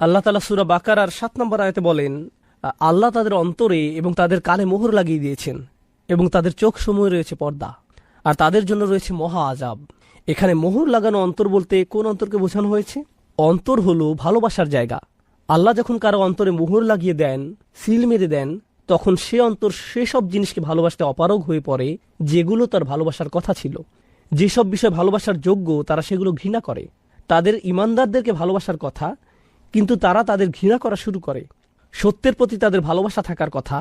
আল্লাহ তাআলা সূরা বাকারার ৭ নম্বর আয়াতে বলেন, আল্লাহ তাদের অন্তরে এবং তাদের কানে মোহর লাগিয়ে দিয়েছেন এবং তাদের চোখ সমূহে রয়েছে পর্দা, আর তাদের জন্য রয়েছে মহা আযাব। এখানে মোহর লাগানো অন্তর বলতে কোন অন্তরকে বোঝানো হয়েছে? অন্তর হলো ভালোবাসার জায়গা। আল্লাহ যখন কারো অন্তরে মোহর লাগিয়ে দেন, সিল মেরে দেন, তখন সে অন্তর সেসব জিনিসকে ভালোবাসতে অপারগ হয়ে পড়ে যেগুলো তার ভালোবাসার কথা ছিল। যেসব বিষয় ভালোবাসার যোগ্য তারা সেগুলো ঘৃণা করে। তাদের ইমানদারদেরকে ভালোবাসার কথা, কিন্তু তারা তাদের ঘৃণা করা শুরু করে। সত্যের প্রতি তাদের ভালোবাসা থাকার কথা,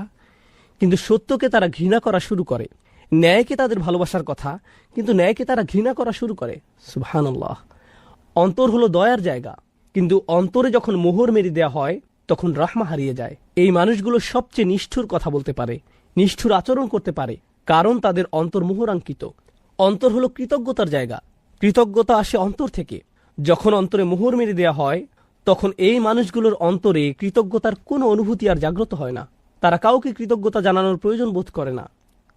কিন্তু সত্যকে তারা ঘৃণা করা শুরু করে। ন্যায়কে তাদের ভালোবাসার কথা, কিন্তু ন্যায়কে তারা ঘৃণা করা শুরু করে। সুবহানাল্লাহ। অন্তর হলো দয়ার জায়গা, কিন্তু অন্তরে যখন মোহর মেরে দেওয়া হয় তখন রাহমা হারিয়ে যায়। এই মানুষগুলো সবচেয়ে নিষ্ঠুর কথা বলতে পারে, নিষ্ঠুর আচরণ করতে পারে, কারণ তাদের অন্তর মোহরাঙ্কিত। অন্তর হলো কৃতজ্ঞতার জায়গা। কৃতজ্ঞতা আসে অন্তর থেকে। যখন অন্তরে মোহর মেরে দেওয়া হয় তখন এই মানুষগুলোর অন্তরে কৃতজ্ঞতার কোনো অনুভূতি আর জাগ্রত হয় না। তারা কাউকে কৃতজ্ঞতা জানানোর প্রয়োজন বোধ করে না।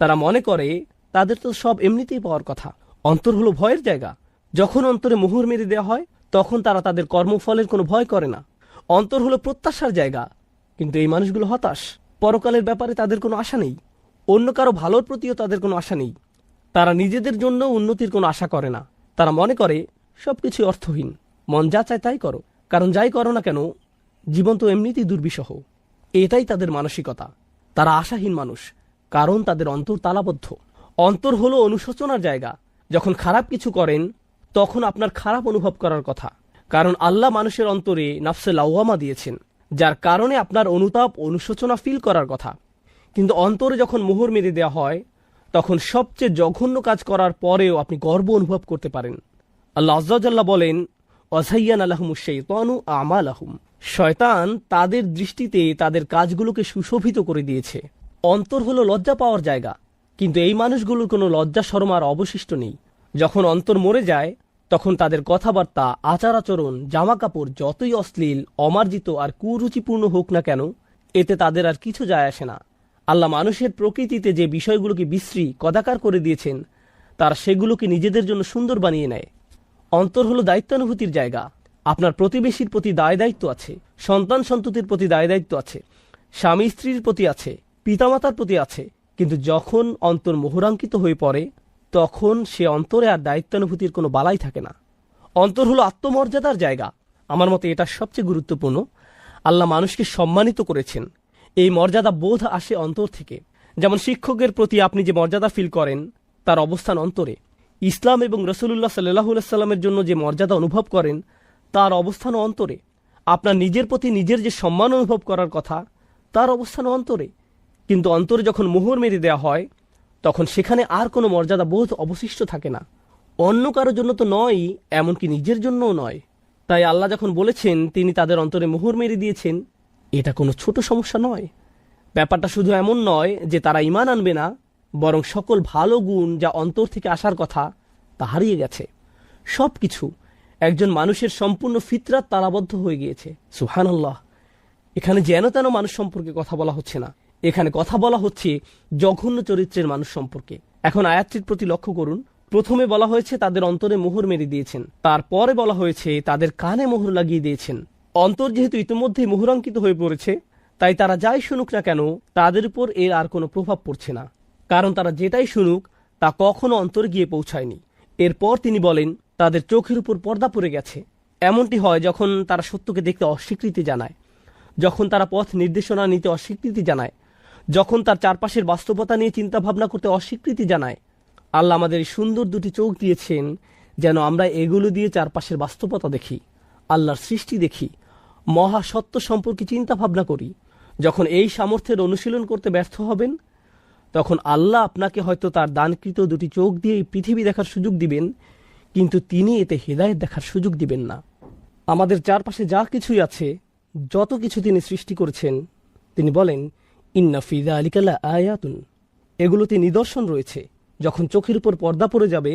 তারা মনে করে তাদের তো সব এমনিতেই পাওয়ার কথা। অন্তর হলো ভয়ের জায়গা। যখন অন্তরে মোহর মেরে দেওয়া হয় তখন তারা তাদের কর্মফলের কোনো ভয় করে না। অন্তর হলো প্রত্যাশার জায়গা, কিন্তু এই মানুষগুলো হতাশ। পরকালের ব্যাপারে তাদের কোনো আশা নেই, অন্য কারো ভালোর প্রতিও তাদের কোনো আশা নেই। তারা নিজেদের জন্য উন্নতির কোনো আশা করে না। তারা মনে করে সবকিছু অর্থহীন, মন যা চায় তাই করো, কারণ যাই করো না কেন জীবন তো এমনিতেই দুর্বিষহ। এটাই তাদের মানসিকতা। তারা আশাহীন মানুষ, কারণ তাদের অন্তর তালাবদ্ধ। অন্তর হলো অনুশোচনার জায়গা। যখন খারাপ কিছু করেন তখন আপনার খারাপ অনুভব করার কথা, কারণ আল্লাহ মানুষের অন্তরে নাফসে লাওয়ামা দিয়েছেন, যার কারণে আপনার অনুতাপ অনুশোচনা ফিল করার কথা। কিন্তু অন্তরে যখন মোহর মেরে দেওয়া হয় তখন সবচেয়ে জঘন্য কাজ করার পরেও আপনি গর্ব অনুভব করতে পারেন। আল্লাহ আযজা ওয়া জাল্লা বলেন, ওয়াযায়্যানা লাহুমুশ শাইতানু আমালাহুম। শয়তান তাদের দৃষ্টিতে তাদের কাজগুলোকে সুশোভিত করে দিয়েছে। অন্তর হলো লজ্জা পাওয়ার জায়গা, কিন্তু এই মানুষগুলোর কোনো লজ্জা শরম আর অবশিষ্ট নেই। যখন অন্তর মরে যায় তখন তাদের কথাবার্তা, আচার আচরণ, জামা কাপড় যতই অশ্লীল, অমার্জিত আর কুরুচিপূর্ণ হোক না কেন, এতে তাদের আর কিছু যায় আসে না। আল্লাহ মানুষের প্রকৃতিতে যে বিষয়গুলোকে বিশ্রী কদাকার করে দিয়েছেন তারা সেগুলোকে নিজেদের জন্য সুন্দর বানিয়ে নেয়। অন্তর হলো দায়িত্বানুভূতির জায়গা। আপনার প্রতিবেশীর প্রতি দায় দায়িত্ব আছে, সন্তান সন্ততির প্রতি দায় দায়িত্ব আছে, স্বামী স্ত্রীর প্রতি আছে, পিতামাতার প্রতি আছে। কিন্তু যখন অন্তর মোহরাঙ্কিত হয়ে পড়ে তখন সে অন্তরে আর দায়িত্বানুভূতির কোনো বালাই থাকে না। অন্তর হলো আত্মমর্যাদার জায়গা। আমার মতে এটা সবচেয়ে গুরুত্বপূর্ণ। আল্লাহ মানুষকে সম্মানিত করেছেন। এই মর্যাদা বোধ আসে অন্তর থেকে। যেমন শিক্ষকের প্রতি আপনি যে মর্যাদা ফিল করেন তার অবস্থান অন্তরে। ইসলাম এবং রাসূলুল্লাহ সাল্লাল্লাহু আলাইহি সাল্লামের জন্য যে মর্যাদা অনুভব করেন তার অবস্থান অন্তরে। আপনার নিজের প্রতি নিজের যে সম্মান অনুভব করার কথা তার অবস্থান অন্তরে। কিন্তু অন্তরে যখন মোহর মেরে দেওয়া হয় তখন সেখানে আর কোনো মর্যাদা বোধ অবশিষ্ট থাকে না। অন্য কারোর জন্য তো নয়, এমনকি নিজের জন্যও নয়। তাই আল্লাহ যখন বলেছেন তিনি তাদের অন্তরে মোহর মেরে দিয়েছেন, এটা কোনো ছোট সমস্যা নয়। ব্যাপারটা শুধু এমন নয় যে তারা ঈমান আনবে না, বরং সকল ভালো গুণ যা অন্তর থেকে আসার কথা তা হারিয়ে গেছে। সব কিছু, একজন মানুষের সম্পূর্ণ ফিতরাত তালাবদ্ধ হয়ে গিয়েছে। সুবহানাল্লাহ। এখানে যেন তেন মানুষ সম্পর্কে কথা বলা হচ্ছে না, এখানে কথা বলা হচ্ছে জঘন্য চরিত্রের মানুষ সম্পর্কে। এখন আয়াতটির প্রতি লক্ষ্য করুন। প্রথমে বলা হয়েছে তাদের অন্তরে মোহর মেরে দিয়েছেন, তারপরে বলা হয়েছে তাদের কানে মোহর লাগিয়ে দিয়েছেন। অন্তর যেহেতু ইতিমধ্যেই মোহরাঙ্কিত হয়ে পড়েছে, তাই তারা যাই শুনুক না কেন তাদের উপর এর আর কোনো প্রভাব পড়ছে না, কারণ তারা যেটাই শুনুক তা কখনো অন্তরে গিয়ে পৌঁছায়নি। এরপর তিনি বলেন তাদের চোখের উপর পর্দা পড়ে গেছে। এমনটি হয় যখন তারা সত্যকে দেখতে অস্বীকৃতি জানায়, যখন তারা পথ নির্দেশনা নিতে অস্বীকৃতি জানায়, যখন তার চারপাশের বাস্তবতা নিয়ে চিন্তা ভাবনা করতে অস্বীকৃতি জানায়। আল্লাহ আমাদের সুন্দর দুটি চোখ দিয়েছেন যেন আমরা এগুলো দিয়ে চারপাশের বাস্তবতা দেখি, আল্লাহর সৃষ্টি দেখি, মহাসত্য সম্পর্কে চিন্তা ভাবনা করি। যখন এই সামর্থ্যের অনুশীলন করতে ব্যর্থ হবেন তখন আল্লাহ আপনাকে হয়তো তার দানকৃত দুটি চোখ দিয়ে এই পৃথিবী দেখার সুযোগ দিবেন, কিন্তু তিনি এতে হেদায়েত দেখার সুযোগ দিবেন না। আমাদের চারপাশে যা কিছুই আছে, যত কিছু তিনি সৃষ্টি করেছেন, তিনি বলেন ইন্না ফি যালিকা লাআয়াতুন, এগুলোতে নিদর্শন রয়েছে। যখন চোখের উপর পর্দা পড়ে যাবে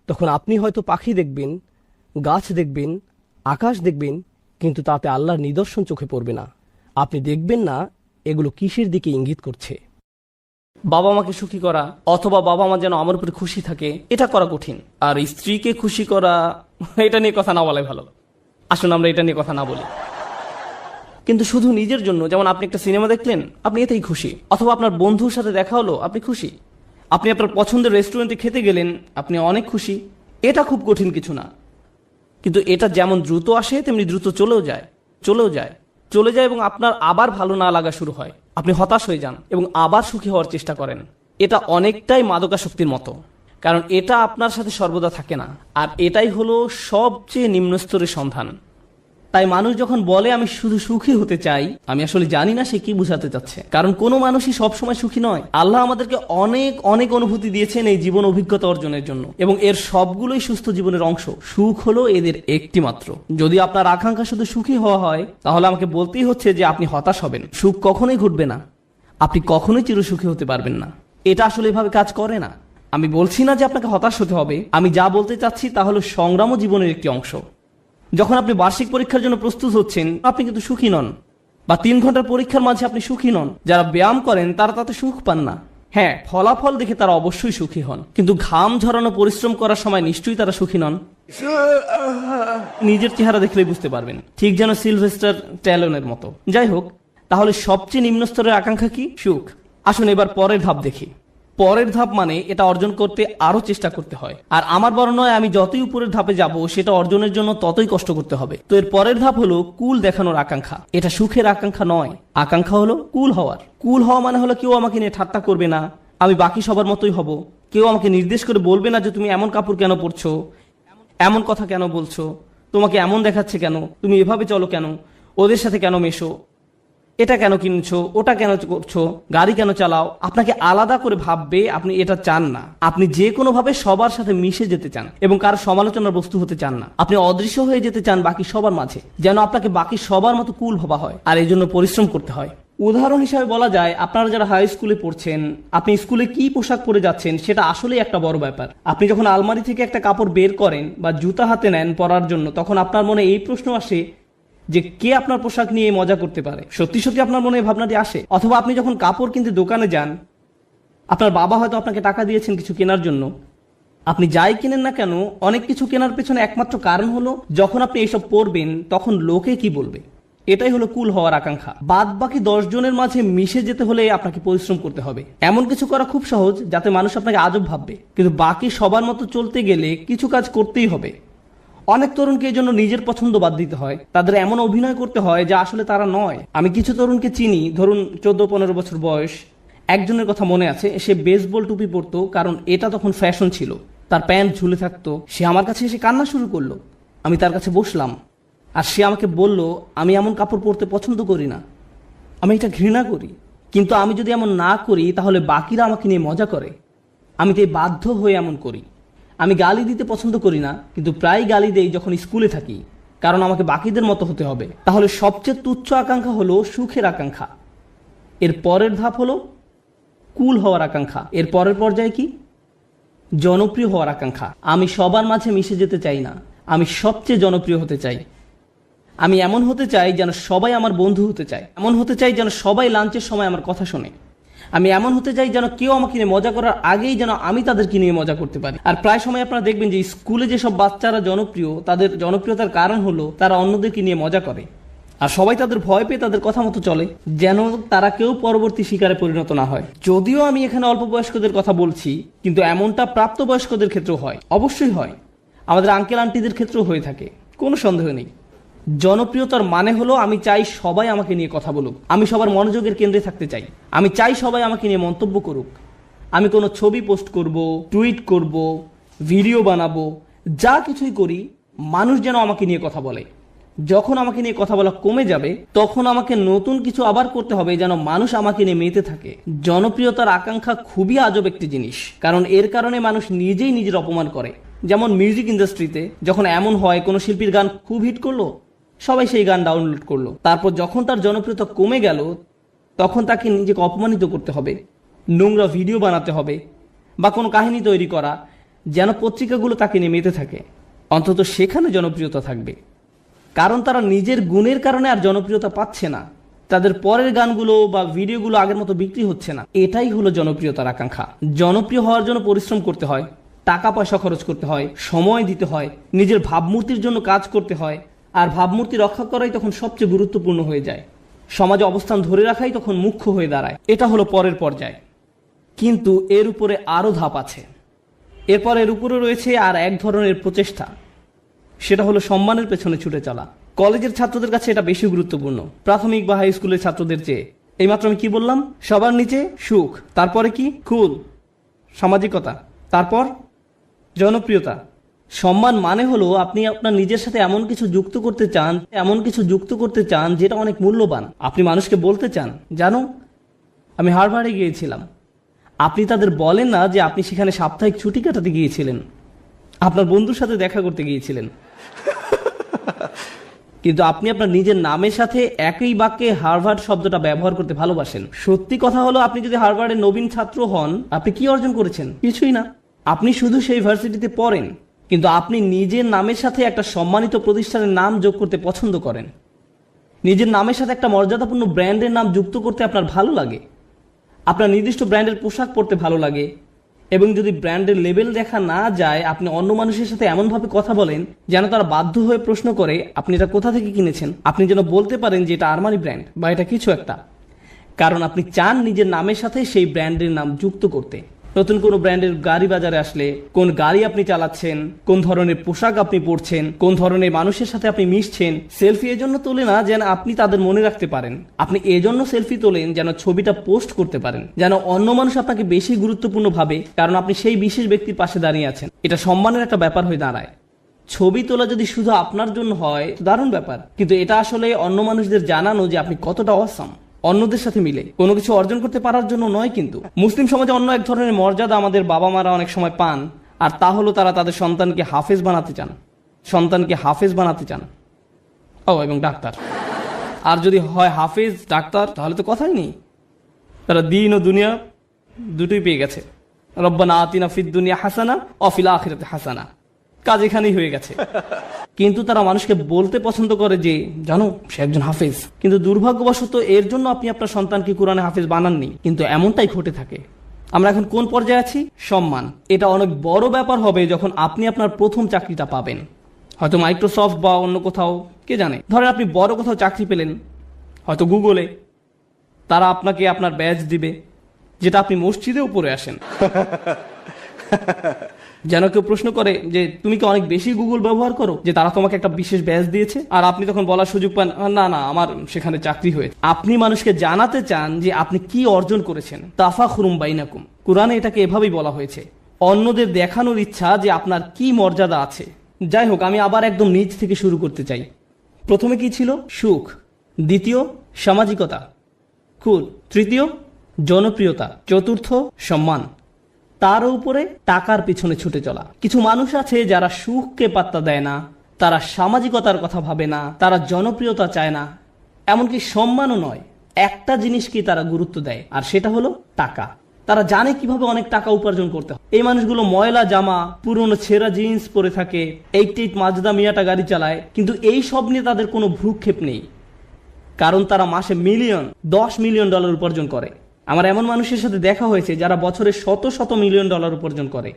তখন আপনি হয়তো পাখি দেখবেন, গাছ দেখবেন, আকাশ দেখবেন, কিন্তু তাতে আল্লাহর নিদর্শন চোখে পড়বে না। আপনি দেখবেন না এগুলো কিসের দিকে ইঙ্গিত করছে। বাবা মাকে সুখী করা অথবা বাবা মা যেন আমার উপরে খুশি থাকে, এটা করা কঠিন। আর স্ত্রীকে খুশি করা, এটা নিয়ে কথা না বলাই ভালো। আসুন আমরা এটা নিয়ে কথা না বলি। কিন্তু শুধু নিজের জন্য, যেমন আপনি একটা সিনেমা দেখলেন, আপনি এতেই খুশি, অথবা আপনার বন্ধুর সাথে দেখা হলো, আপনি খুশি, আপনি আপনার পছন্দের রেস্টুরেন্টে খেতে গেলেন, আপনি অনেক খুশি। এটা খুব কঠিন কিছু না, কিন্তু এটা যেমন দ্রুত আসে তেমনি দ্রুত চলে যায় এবং আপনার আবার ভালো না লাগা শুরু হয়। আপনি হতাশ হয়ে যান এবং আবার সুখী হওয়ার চেষ্টা করেন। এটা অনেকটাই মাদকাসক্তির মতো, কারণ এটা আপনার সাথে সর্বদা থাকে না, আর এটাই হলো সবচেয়ে নিম্ন স্তরের সন্ধান। তাই মানুষ যখন বলে আমি শুধু সুখী হতে চাই, আমি আসলে জানি না সে কি বোঝাতে চাচ্ছে, কারণ কোনো মানুষই সবসময় সুখী নয়। আল্লাহ আমাদেরকে অনেক অনেক অনুভূতি দিয়েছেন এই জীবন অভিজ্ঞতা অর্জনের জন্য, এবং এর সবগুলোই সুস্থ জীবনের অংশ। সুখ হলো এদের একটি মাত্র। যদি আপনার আকাঙ্ক্ষা শুধু সুখী হওয়া হয়, তাহলে আমাকে বলতেই হচ্ছে যে আপনি হতাশ হবেন। সুখ কখনোই ঘটবে না, আপনি কখনোই চিরসুখী হতে পারবেন না। এটা আসলে এভাবে কাজ করে না। আমি বলছি না যে আপনাকে হতাশ হতে হবে, আমি যা বলতে চাচ্ছি তা হলো সংগ্রামও জীবনের একটি অংশ। যখন আপনি বার্ষিক পরীক্ষার জন্য প্রস্তুত হচ্ছেন, আপনি কিন্তু সুখী নন, বা 3 ঘন্টার পরীক্ষার মাঝে আপনি সুখী নন। যারা ব্যায়াম করেন তারা তাতে সুখ পান না। হ্যাঁ, ফলাফল দেখে তারা অবশ্যই সুখী হন, কিন্তু ঘাম ঝরানো পরিশ্রম করার সময় নিশ্চয়ই তারা সুখী নন। নিজের চেহারা দেখলেই বুঝতে পারবেন, ঠিক যেন সিলভেস্টার ট্যালনের মতো। যাই হোক, তাহলে সবচেয়ে নিম্ন স্তরের আকাঙ্ক্ষা কি? সুখ। আসুন এবার পরের ধাপ দেখি। পরের ধাপ মানে এটা অর্জন করতে আরো চেষ্টা করতে হয়, আর আমার বর্ণনায় আমি যতই উপরের ধাপে যাব সেটা অর্জনের জন্য ততই কষ্ট করতে হবে। তো এর পরের ধাপ হলো কুল দেখানোর আকাঙ্ক্ষা। এটা সুখের আকাঙ্ক্ষা নয়, আকাঙ্ক্ষা হলো কুল হওয়ার। কুল হওয়া মানে হলো কেউ আমাকে নিয়ে ঠাট্টা করবে না, আমি বাকি সবার মতোই হব। কেউ আমাকে নির্দেশ করে বলবে না যে তুমি এমন কাপড় কেন পরছো, এমন কথা কেন বলছো, তোমাকে এমন দেখাচ্ছে কেন, তুমি এভাবে চলো কেন, ওদের সাথে কেন মেশো, এটা কেন কিনছো, ওটা কেন করছো, গাড়ি কেন চালাও। আপনাকে আলাদা করে ভাববে, আপনি এটা চান না। আপনি যে কোনো ভাবে সবার সাথে মিশে যেতে চান এবং কারো সমালোচনার বস্তু হতে চান না। আপনি অদৃশ্য হয়ে যেতে চান বাকি সবার মাঝে, যেন আপনাকে বাকি সবার মতো কুল ভাবা হয়, আর এই জন্য পরিশ্রম করতে হয়। উদাহরণ হিসাবে বলা যায়, আপনারা যারা হাই স্কুলে পড়ছেন, আপনি স্কুলে কি পোশাক পরে যাচ্ছেন সেটা আসলেই একটা বড় ব্যাপার। আপনি যখন আলমারি থেকে একটা কাপড় বের করেন বা জুতা হাতে নেন পরার জন্য, তখন আপনার মনে এই প্রশ্ন আসে যে কে আপনার পোশাক নিয়ে মজা করতে পারে। সত্যি সত্যি আপনার মনে এই ভাবনাটি আসে। অথবা আপনি যখন কাপড় কিনতে দোকানে যান, আপনার বাবা হয়তো আপনাকে টাকা দিয়েছেন কিছু কেনার জন্য। আপনি যাই কিনেন না কেন, অনেক কিছু কেনার পেছনে একমাত্র কারণ হলো যখন আপনি এসব পরবেন তখন লোকে কি বলবে। এটাই হলো কুল হওয়ার আকাঙ্ক্ষা। বাদ বাকি 10 জনের মাঝে মিশে যেতে হলে আপনাকে পরিশ্রম করতে হবে। এমন কিছু করা খুব সহজ যাতে মানুষ আপনাকে আজব ভাববে, কিন্তু বাকি সবার মতো চলতে গেলে কিছু কাজ করতেই হবে। অনেক তরুণকে এই জন্য নিজের পছন্দ বাদ দিতে হয়, তাদের এমন অভিনয় করতে হয় যা আসলে তারা নয়। আমি কিছু তরুণকে চিনি, ধরুন 14-15 বছর বয়স। একজনের কথা মনে আছে, সে বেসবল টুপি পরতো কারণ এটা তখন ফ্যাশন ছিল। তার প্যান্ট ঝুলে থাকতো। সে আমার কাছে এসে কান্না শুরু করলো। আমি তার কাছে বসলাম, আর সে আমাকে বলল, আমি এমন কাপড় পরতে পছন্দ করি না, আমি এটা ঘৃণা করি। কিন্তু আমি যদি এমন না করি তাহলে বাকিরা আমাকে নিয়ে মজা করে। আমি তাই বাধ্য হয়ে এমন করি। আমি গালি দিতে পছন্দ করি না, কিন্তু প্রায় গালি দেই যখন স্কুলে থাকি, কারণ আমাকে বাকিদের মতো হতে হবে। তাহলে সবচেয়ে তুচ্ছ আকাঙ্ক্ষা হলো সুখের আকাঙ্ক্ষা। এর পরের ধাপ হলো কুল হওয়ার আকাঙ্ক্ষা। এর পরের পর্যায়ে কি? জনপ্রিয় হওয়ার আকাঙ্ক্ষা। আমি সবার মাঝে মিশে যেতে চাই না, আমি সবচেয়ে জনপ্রিয় হতে চাই। আমি এমন হতে চাই যেন সবাই আমার বন্ধু হতে চায়, এমন হতে চাই যেন সবাই লাঞ্চের সময় আমার কথা শোনে। আমি এমন হতে চাই যেন কেউ আমাকে নিয়ে মজা করার আগেই যেন আমি তাদেরকে নিয়ে মজা করতে পারি। আর প্রায় সময় আপনারা দেখবেন যে স্কুলে যেসব বাচ্চারা জনপ্রিয়, তাদের জনপ্রিয়তার কারণ হলো তারা অন্যদেরকে নিয়ে মজা করে, আর সবাই তাদের ভয় পেয়ে তাদের কথা মতো চলে, যেন তারা কেউ পরবর্তী শিকারে পরিণত না হয়। যদিও আমি এখানে অল্প বয়স্কদের কথা বলছি, কিন্তু এমনটা প্রাপ্তবয়স্কদের ক্ষেত্রেও হয়, অবশ্যই হয়। আমাদের আঙ্কেল আন্টিদের ক্ষেত্রেও হয়ে থাকে, কোনো সন্দেহ নেই। জনপ্রিয়তার মানে হলো আমি চাই সবাই আমাকে নিয়ে কথা বলুক, আমি সবার মনোযোগের কেন্দ্রে থাকতে চাই, আমি চাই সবাই আমাকে নিয়ে মন্তব্য করুক। আমি কোনো ছবি পোস্ট করব, টুইট করব, ভিডিও বানাবো, যা কিছুই করি মানুষ যেন আমাকে নিয়ে কথা বলে। যখন আমাকে নিয়ে কথা বলা কমে যাবে তখন আমাকে নতুন কিছু আবার করতে হবে যেন মানুষ আমাকে নিয়ে মেতে থাকে। জনপ্রিয়তার আকাঙ্ক্ষা খুবই আজব একটি জিনিস, কারণ এর কারণে মানুষ নিজেই নিজের অপমান করে। যেমন মিউজিক ইন্ডাস্ট্রিতে যখন এমন হয় কোনো শিল্পীর গান খুব হিট করলো, সবাই সেই গান ডাউনলোড করলো, তারপর যখন তার জনপ্রিয়তা কমে গেল তখন তাকে নিজেকে অপমানিত করতে হবে, নোংরা ভিডিও বানাতে হবে বা কোনো কাহিনী তৈরি করা যেন পত্রিকাগুলো তাকে নিয়ে মেতে থাকে। অন্তত সেখানে জনপ্রিয়তা থাকবে, কারণ তারা নিজের গুণের কারণে আর জনপ্রিয়তা পাচ্ছে না, তাদের পরের গানগুলো বা ভিডিওগুলো আগের মতো বিক্রি হচ্ছে না। এটাই হলো জনপ্রিয়তার আকাঙ্ক্ষা। জনপ্রিয় হওয়ার জন্য পরিশ্রম করতে হয়, টাকা পয়সা খরচ করতে হয়, সময় দিতে হয়, নিজের ভাবমূর্তির জন্য কাজ করতে হয়, আর ভাবমূর্তি রক্ষা করাই তখন সবচেয়ে গুরুত্বপূর্ণ হয়ে যায়। সমাজে অবস্থান ধরে রাখাই তখন মুখ্য হয়ে দাঁড়ায়। এটা হলো পরের পর্যায়। কিন্তু এর উপরে আরও ধাপ আছে। এরপর এর উপরে রয়েছে আর এক ধরনের প্রচেষ্টা, সেটা হলো সম্মানের পেছনে ছুটে চলা। কলেজের ছাত্রদের কাছে এটা বেশি গুরুত্বপূর্ণ প্রাথমিক বা হাই স্কুলের ছাত্রদের চেয়ে। এইমাত্র আমি কি বললাম? সবার নিচে সুখ, তারপরে কি? কুল, সামাজিকতা, তারপর জনপ্রিয়তা। সম্মান মানে হলো আপনি আপনার নিজের সাথে এমন কিছু যুক্ত করতে চান যেটা অনেক মূল্যবান। আপনি মানুষকে বলতে চান, জানো আমি হার্ভার্ডে গিয়েছিলাম। আপনি তাদের বলেন না যে আপনি সেখানে সাপ্তাহিক ছুটি কাটাতে গিয়েছিলেন, আপনার বন্ধুর সাথে দেখা করতে গিয়েছিলেন। কিন্তু আপনি আপনার নিজের নামের সাথে একই বাক্যে হার্ভার্ড শব্দটা ব্যবহার করতে ভালোবাসেন। সত্যি কথা হলো, আপনি যদি হার্ভার্ডের নবীন ছাত্র হন, আপনি কি অর্জন করেছেন? কিছুই না। আপনি শুধু সেই ভার্সিটিতে পড়েন, কিন্তু আপনি নিজের নামের সাথে একটা সম্মানিত প্রতিষ্ঠানের নাম যোগ করতে পছন্দ করেন। নিজের নামের সাথে একটা মর্যাদাপূর্ণ ব্র্যান্ডের নাম যুক্ত করতে আপনার ভালো লাগে। আপনার নির্দিষ্ট ব্র্যান্ডের পোশাক পরতে ভালো লাগে। এবং যদি ব্র্যান্ডের লেবেল দেখা না যায়, আপনি অন্য মানুষের সাথে এমনভাবে কথা বলেন যেন তারা বাধ্য হয়ে প্রশ্ন করে আপনি এটা কোথা থেকে কিনেছেন। আপনি যেন বলতে পারেন যে এটা আরমানি ব্র্যান্ড বা এটা কিছু একটা, কারণ আপনি চান নিজের নামের সাথে সেই ব্র্যান্ডের নাম যুক্ত করতে। নতুন কোনো ব্র্যান্ডের গাড়ি বাজারে আসলে কোন গাড়ি আপনি চালাচ্ছেন, কোন ধরনের পোশাক আপনি পরছেন, কোন ধরনের মানুষের সাথে আপনি মিশছেন। সেলফি এজন্য তোলে না যেন আপনি তাদের মনে রাখতে পারেন, আপনি এজন্য সেলফি তোলেন যেন ছবিটা পোস্ট করতে পারেন, যেন অন্য মানুষ আপনাকে বেশি গুরুত্বপূর্ণ ভাবে, কারণ আপনি সেই বিশেষ ব্যক্তির পাশে দাঁড়িয়ে আছেন। এটা সম্মানের একটা ব্যাপার হয়ে দাঁড়ায়। ছবি তোলা যদি শুধু আপনার জন্য হয়, দারুণ ব্যাপার, কিন্তু এটা আসলে অন্য মানুষদের জানানো যে আপনি কতটা অসাম, অন্যদের সাথে মিলে কোনো কিছু অর্জন করতে পারার জন্য নয়। কিন্তু মুসলিম সমাজে অন্য এক ধরনের মর্যাদা আমাদের বাবা মারা অনেক সময় পান, আর তা হলো তারা তাদের সন্তানকে হাফেজ বানাতে চান। ও, এবং ডাক্তার। আর যদি হয় হাফেজ ডাক্তার, তাহলে তো কথাই নেই, তারা দিন ও দুনিয়া দুটোই পেয়ে গেছে। রব্বানা আতিনা ফিদ দুনিয়া হাসানা ওয়া ফিল আখিরাতি হাসানা, কাজ এখানেই হয়ে গেছে। কিন্তু তারা মানুষকে বলতে পছন্দ করে যে জানো সে একজন হাফেজ। কিন্তু দুর্ভাগ্যবশত এর জন্য আপনি আপনার সন্তানকে কোরআনে হাফেজ বানাননি। কিন্তু এমনটাই ঘটে থাকে। আমরা এখন কোন পর্যায়ে আছি? সম্মান। এটা অনেক বড় ব্যাপার হবে যখন আপনি আপনার প্রথম চাকরিটা পাবেন, হয়তো মাইক্রোসফট বা অন্য কোথাও, কে জানে। ধরেন আপনি বড় কোথাও চাকরি পেলেন, হয়তো গুগলে। তারা আপনাকে আপনার ব্যাজ দিবে, যেটা আপনি মসজিদেও পরে আসেন। যেন কেউ প্রশ্ন করে যে তুমি কি অনেক বেশি গুগল ব্যবহার করো যে তারা তোমাকে একটা বিশেষ ব্যাজ দিয়েছে, আর আপনি তখন বলার সুযোগ পান না না আমার সেখানে চাকরি হয়েছে। আপনি মানুষকে জানাতে চান যে আপনি কি অর্জন করেছেন। তাফাখুরুম বাইনাকুম, কোরআনে এটাকে এভাবেই বলা হয়েছে। অন্যদের দেখানোর ইচ্ছা যে আপনার কি মর্যাদা আছে। যাই হোক, আমি আবার একদম নিচ থেকে শুরু করতে চাই। প্রথমে কি ছিল? সুখ। দ্বিতীয়, সামাজিকতা। কুল। তৃতীয়, জনপ্রিয়তা। চতুর্থ, সম্মান। তার উপরে টাকার পিছনে ছুটে চলা। কিছু মানুষ আছে যারা সুখকে পাত্তা দেয় না, তারা সামাজিকতার কথা ভাবে না, তারা জনপ্রিয়তা চায় না, এমনকি সম্মানও নয়। একটা জিনিসকে তারা গুরুত্ব দেয়, আর সেটা হলো টাকা। তারা জানে কিভাবে অনেক টাকা উপার্জন করতে হয়। এই মানুষগুলো ময়লা জামা, পুরনো ছেঁড়া জিন্স পরে থাকে, 88 মাজদা মিয়াটা গাড়ি চালায়, কিন্তু এই সব নিয়ে তাদের কোনো ভ্রুক্ষেপ নেই, কারণ তারা মাসে $10 মিলিয়ন উপার্জন করে। আমার এমন মানুষের সাথে দেখা হয়েছে যারা বছরে শত মিলিয়ন ডলার উপার্জন করে,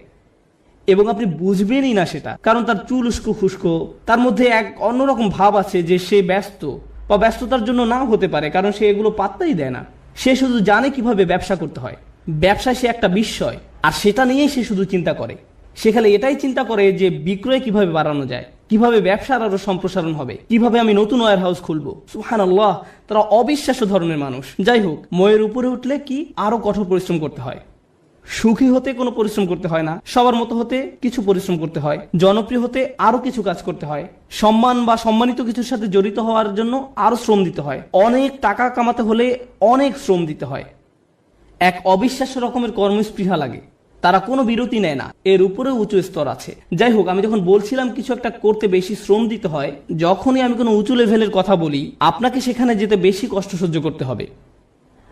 এবং আপনি বুঝবেনই না সেটা, কারণ তার চুল উস্কো খুস্কো, তার মধ্যে এক অন্যরকম ভাব আছে যে সে ব্যস্ত, বা ব্যস্ততার জন্য নাও হতে পারে, কারণ সে এগুলো পাত্তাই দেয় না। সে শুধু জানে কিভাবে ব্যবসা করতে হয়। ব্যবসায় সে একটা বিস্ময়, আর সেটা নিয়েই সে শুধু চিন্তা করে। সেখানে এটাই চিন্তা করে যে বিক্রয় কিভাবে বাড়ানো যায়, কিভাবে ব্যবসার আরো সম্প্রসারণ হবে, কিভাবে আমি নতুন ওয়্যার হাউস খুলবো। সুবহানাল্লাহ, তারা অবিশ্বাস্য ধরনের মানুষ। যাই হোক, ময়ের উপরে উঠলে কি আরো কঠোর পরিশ্রম করতে হয়। সুখী হতে কোনো পরিশ্রম করতে হয় না, সবার মতো হতে কিছু পরিশ্রম করতে হয়। জনপ্রিয় হতে আরো কিছু কাজ করতে হয়। সম্মান বা সম্মানিত কিছুর সাথে জড়িত হওয়ার জন্য আরো শ্রম দিতে হয়। অনেক টাকা কামাতে হলে অনেক শ্রম দিতে হয়। এক অবিশ্বাস্য রকমের কর্মস্পৃহা লাগে, তারা কোনো বিরতি নেয় না। এর উপরে উঁচু স্তর আছে। যাই হোক, আমি যখন বলছিলাম কিছু একটা করতে বেশি শ্রম দিতে হয়, যখনই আমি কোনো উঁচু লেভেলের কথা বলি, আপনাকে সেখানে যেতে বেশি কষ্ট সহ্য করতে হবে,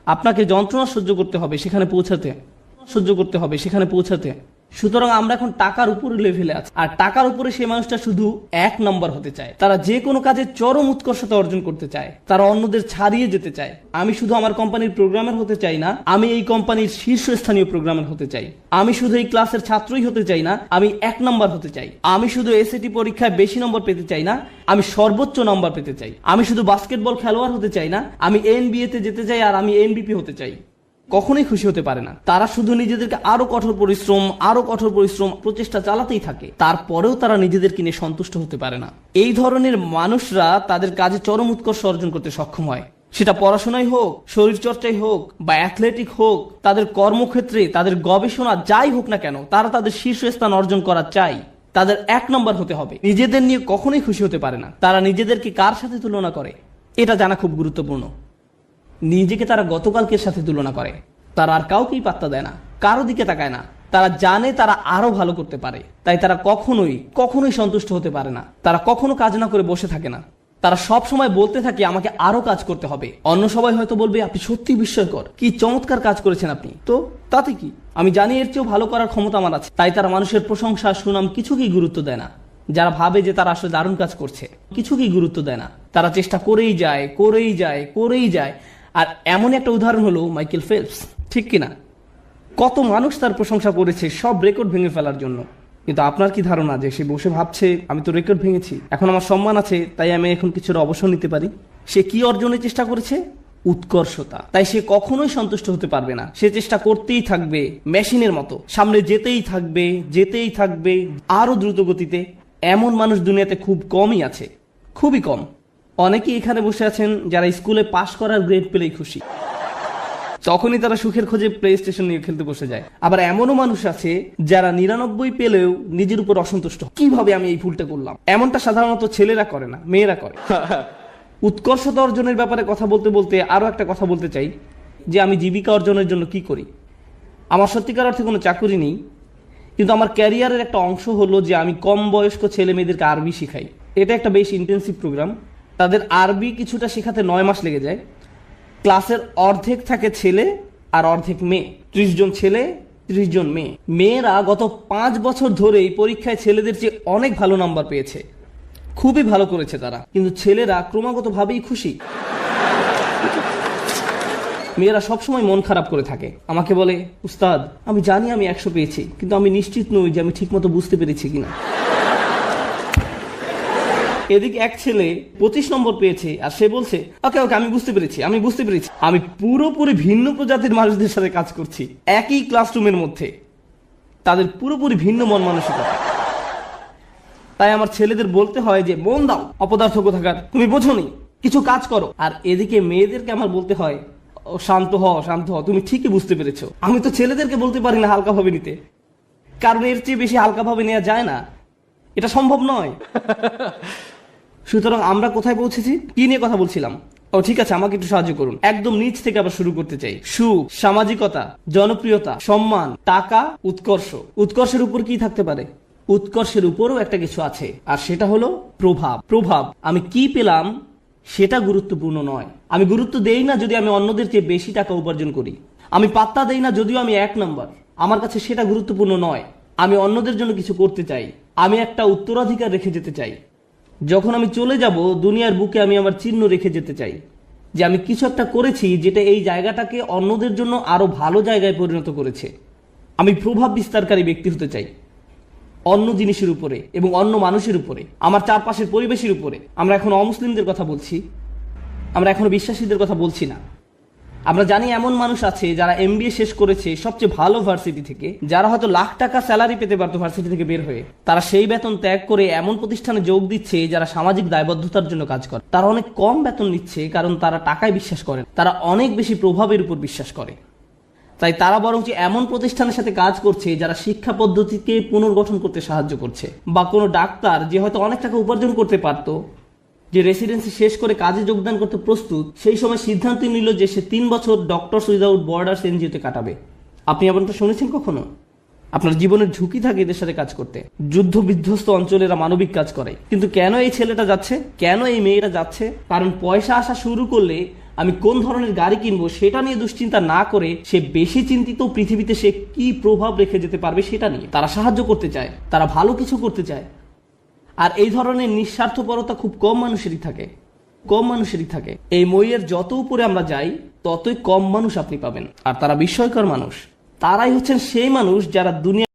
আপনাকে যন্ত্রণা সহ্য করতে হবে সেখানে পৌঁছাতে, সুতরাং আমরা এখন টাকার উপরে লেভেলে আছি, আর টাকার উপরে সেই মানুষটা শুধু 1 নম্বর হতে চায়। তারা যে কোনো কাজে চরম উৎকর্ষতা অর্জন করতে চায়, তারা অন্যদের ছাড়িয়ে যেতে চায়। আমি শুধু আমার কোম্পানির প্রোগ্রামার হতে চাই না, আমি এই কোম্পানির শীর্ষস্থানীয় প্রোগ্রামার হতে চাই। আমি শুধু এই ক্লাসের ছাত্রই হতে চাই না, আমি 1 নম্বর হতে চাই। আমি শুধু এসএটি পরীক্ষায় বেশি নম্বর পেতে চাই না, আমি সর্বোচ্চ নম্বর পেতে চাই। আমি শুধু বাস্কেটবল খেলোয়াড় হতে চাই না, আমি NBA তে যেতে চাই, আর আমি MVP হতে চাই। কখনোই খুশি হতে পারে না। তারা শুধু নিজেদেরকে আরো কঠোর পরিশ্রম প্রচেষ্টা চালাতেই থাকে, তারপরেও তারা নিজেদেরকে নিয়ে সন্তুষ্ট হতে পারে না। এই ধরনের মানুষরা তাদের কাজে চরম উৎকর্ষ অর্জন করতে সক্ষম হয়, সেটা পড়াশোনাই হোক, শরীরচর্চাই হোক, বা অ্যাথলেটিক হোক, তাদের কর্মক্ষেত্রে, তাদের গবেষণা যাই হোক না কেন, তারা তাদের শীর্ষস্থান অর্জন করা চাই। তাদের 1 নম্বর হতে হবে। নিজেদের নিয়ে কখনোই খুশি হতে পারে না। তারা নিজেদেরকে কার সাথে তুলনা করে এটা জানা খুব গুরুত্বপূর্ণ। নিজেকে তারা গতকালকের সাথে তুলনা করে। তারা আর কাউকেই পাত্তা দেয় না, কারো দিকে তাকায় না। তারা জানে তারা আরো ভালো করতে পারে, তাই তারা কখনোই সন্তুষ্ট হতে পারে না। তারা কখনো কাজ না করে বসে থাকে না। তারা সব সময় বলতে থাকে আমাকে আরো কাজ করতে হবে। অন্য সবাই হয়তো বলবে আপনি সত্যি বিস্ময়কর, কি চমৎকার কাজ করেছেন আপনি, তো তাতে কি, আমি জানি এর চেয়েও ভালো করার ক্ষমতা আমার আছে। তাই তারা মানুষের প্রশংসা, সুনাম কিছুকেই গুরুত্ব দেয় না। যারা ভাবে যে তারা আসলে দারুণ কাজ করছে, কিছুকেই গুরুত্ব দেয় না। তারা চেষ্টা করেই যায়। আর এমন একটা উদাহরণ হলো মাইকেল ফেলপস, ঠিক কিনা? কত মানুষ তার প্রশংসা করেছে সব রেকর্ড ভেঙে ফেলার জন্য, কিন্তু আপনার কি ধারণা যে সে বসে ভাবছে আমি তো রেকর্ড ভেঙেছি, এখন আমার সম্মান আছে, তাই আমি এখন কিছুটা অবসর নিতে পারি? সে কি অর্জনের চেষ্টা করেছে? উৎকর্ষতা। তাই সে কখনোই সন্তুষ্ট হতে পারবে না। সে চেষ্টা করতেই থাকবে, মেশিনের মতো সামনে যেতেই থাকবে আরো দ্রুত গতিতে। এমন মানুষ দুনিয়াতে খুব কমই আছে, খুবই কম। অনেকেই এখানে বসে আছেন যারা স্কুলে পাশ করার গ্রেড পেলেই খুশি, তখনই তারা সুখের খোঁজে প্লে স্টেশন নিয়ে খেলতে বসে যায়। আবার এমনও মানুষ আছে যারা 99 পেলেও নিজের উপর অসন্তুষ্ট, কিভাবে আমি এই ভুলটা করলাম। এমনটা সাধারণত ছেলেরা করে না, মেয়েরা করে। উৎকর্ষতা অর্জনের ব্যাপারে কথা বলতে বলতে আরো একটা কথা বলতে চাই, যে আমি জীবিকা অর্জনের জন্য কি করি। আমার সত্যিকার অর্থে কোনো চাকরি নেই, কিন্তু আমার ক্যারিয়ারের একটা অংশ হলো যে আমি কম বয়স্ক ছেলে মেয়েদেরকে আরবি শিখাই। এটা একটা বেশ ইন্টেন্সিভ প্রোগ্রাম। তাদের আরবি কিছুটা শেখাতে 9 মাস লেগে যায়। ক্লাসের অর্ধেক থাকে ছেলে আর অর্ধেক মেয়ে, 30 জন ছেলে 30 জন মেয়ে। মেয়েরা গত 5 বছর ধরেই পরীক্ষায় ছেলেদের চেয়ে অনেক ভালো নাম্বার পেয়েছে, খুবই ভালো করেছে তারা, কিন্তু ছেলেরা ক্রমাগত ভাবেই খুশি। মেয়েরা সবসময় মন খারাপ করে থাকে, আমাকে বলে উস্তাদ আমি জানি আমি 100 পেয়েছি, কিন্তু আমি নিশ্চিত নই যে আমি ঠিকমতো বুঝতে পেরেছি কিনা। এদিকে এক ছেলে 25 নম্বর পেয়েছে, আর সে বলছে ওকে আমি বুঝতে পেরেছি। আমি পুরোপুরি ভিন্ন প্রজাতির মানুষদের সাথে কাজ করছি একই ক্লাসরুমের মধ্যে, তাদের পুরোপুরি ভিন্ন মন মানসিকতা। তাই আমার ছেলেদের বলতে হয় যে মন দাও, অপদার্থ কোথাকার, তুমি বোঝোনি, কিছু কাজ করো। আর এদিকে মেয়েদেরকে আমার বলতে হয় শান্ত হও, তুমি ঠিকই বুঝতে পেরেছো। আমি তো ছেলেদেরকে বলতে পারি না হালকাভাবে নিতে, কারণ এর চেয়ে বেশি হালকাভাবে নেওয়া যায় না, এটা সম্ভব নয়। সুতরাং আমরা কোথায় পৌঁছেছি, কি নিয়ে কথা বলছিলাম? ও ঠিক আছে, আমাকে একটু সাহায্য করুন। একদম নিচ থেকে আবার শুরু করতে চাই। সুখ, সামাজিকতা, জনপ্রিয়তা, সম্মান, টাকা, উৎকর্ষ। উৎকর্ষের উপর কি থাকতে পারে? উৎকর্ষের উপরও একটা কিছু আছে, আর সেটা হলো প্রভাব। আমি কি পেলাম সেটা গুরুত্বপূর্ণ নয়। আমি গুরুত্ব দেই না যদি আমি অন্যদের চেয়ে বেশি টাকা উপার্জন করি। আমি পাত্তা দেই না যদিও আমি 1 নম্বর, আমার কাছে সেটা গুরুত্বপূর্ণ নয়। আমি অন্যদের জন্য কিছু করতে চাই, আমি একটা উত্তরাধিকার রেখে যেতে চাই। যখন আমি চলে যাব দুনিয়ার বুকে আমি আমার চিহ্ন রেখে যেতে চাই, যে আমি কিছু একটা করেছি যেটা এই জায়গাটাকে অন্যদের জন্য আরো ভালো জায়গায় পরিণত করেছে। আমি প্রভাব বিস্তারকারী ব্যক্তি হতে চাই অন্য জিনিসের উপরে এবং অন্য মানুষের উপরে, আমার চারপাশের পরিবেশের উপরে। আমরা এখন অমুসলিমদের কথা বলছি, আমরা এখনো বিশ্বাসীদের কথা বলছি না। আমরা জানি এমন মানুষ আছে যারা MBA শেষ করেছে সবচেয়ে ভালো ভার্সিটি থেকে, যারা হয়তো লাখ টাকা স্যালারি পেতে পারতো ভার্সিটি থেকে বের হয়ে, তারা সেই বেতন ত্যাগ করে এমন প্রতিষ্ঠানে যোগ দিচ্ছে যারা সামাজিক দায়বদ্ধতার জন্য কাজ করে। তারা অনেক কম বেতন নিচ্ছে কারণ তারা টাকায় বিশ্বাস করে, তারা অনেক বেশি প্রভাবের উপর বিশ্বাস করে। তাই তারা বরঞ্চ এমন প্রতিষ্ঠানের সাথে কাজ করছে যারা শিক্ষা পদ্ধতিকে পুনর্গঠন করতে সাহায্য করছে। বা কোনো ডাক্তার যে হয়তো অনেক টাকা উপার্জন করতে পারতো, যে রেসিডেন্সি শেষ করে কাজে যোগদান করতে প্রস্তুত, সেই সময় সিদ্ধান্ত নিল যে সে 3 বছর ডক্টরস উইদাউট বর্ডার্স NGO-তে কাটাবে। আপনি এমনটা শুনেছেন কখনো? আপনার জীবনের ঝুঁকি থাকে এদের সাথে কাজ করতে। যুদ্ধ বিধ্বস্ত অঞ্চলেরা মানবিক কাজ করে, কিন্তু কেন এই ছেলেটা যাচ্ছে, কেন এই মেয়েরা যাচ্ছে? কারণ পয়সা আসা শুরু করলে আমি কোন ধরনের গাড়ি কিনবো সেটা নিয়ে দুশ্চিন্তা না করে সে বেশি চিন্তিত পৃথিবীতে সে কি প্রভাব রেখে যেতে পারবে সেটা নিয়ে। তারা সাহায্য করতে চায়, তারা ভালো কিছু করতে চায়। আর এই ধরনের নিঃস্বার্থপরতা খুব কম মানুষেরই থাকে। এই মইয়ের যত উপরে আমরা যাই ততই কম মানুষ আপনি পাবেন। আর তারা বিস্ময়কর মানুষ। তারাই হচ্ছেন সেই মানুষ যারা দুনিয়া